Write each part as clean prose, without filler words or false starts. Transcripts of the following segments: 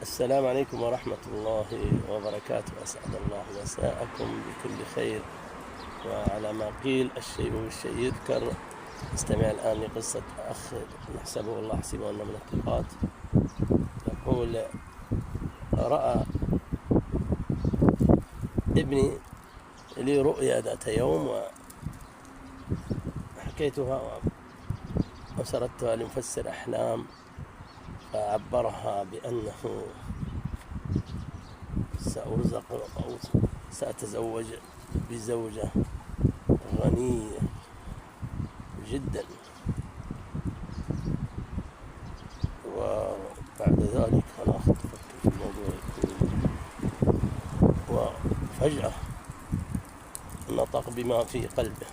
السلام عليكم ورحمة الله وبركاته. أسعد الله مساءكم بكل خير. وعلى ما قيل الشيء بالشيء يذكر. استمع الآن لقصة أخ نحسبه الله حسيبه أنه من الثقات. يقول: رأى ابني لي رؤيا ذات يوم وحكيتها وسردتها لمفسر أحلام، فعبرها بأنه سأرزق أو سأتزوج بزوجة غنية جدا، وبعد ذلك أنا أخذت أفكر في الموضوع وفجأة نطق بما في قلبه.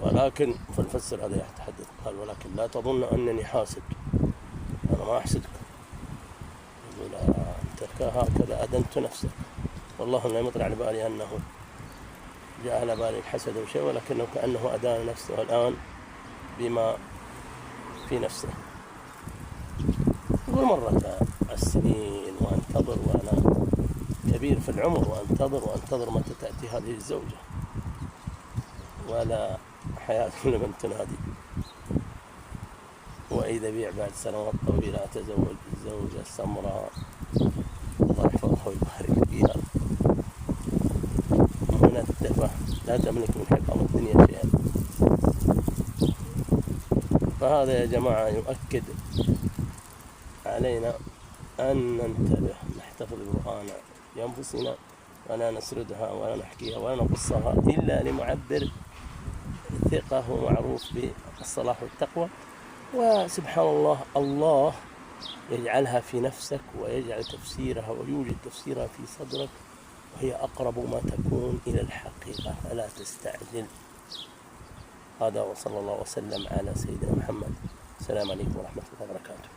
ولكن فالمفسر هذا يتحدث قال: ولكن لا تظن أنني حاسد، أنا ما أحسدك. يقول: أنت هكذا أدنت نفسك. والله لا يطلع على بالي أنه جاء على بالي الحسد أو شيء، ولكنه كأنه أدان نفسه الآن بما في نفسه. يقول: مرت السنين وأنتظر وأنا كبير في العمر، وأنتظر متى تأتي هذه الزوجة، ولا حياة لمن تنادي. وإذا بيع بعد سنوات طويلة أتزوج الزوجة السمراء، الله يحفظها ويبارك فيها، منتفة لا تملك من حطام الدنيا شيئا. فهذا يا جماعة يؤكد علينا أن ننتبه، نحتفظ بالقرآن لأنفسنا، ولا نسردها ولا نحكيها ولا نقصها إلا لمعبر ثقة ومعروف بالصلاح والتقوى. وسبحان الله، الله يجعلها في نفسك ويجعل تفسيرها ويوجد تفسيرها في صدرك، وهي أقرب ما تكون إلى الحقيقة، فلا تستعجل. هذا وصلى الله وسلم على سيدنا محمد. السلام عليكم ورحمة الله وبركاته.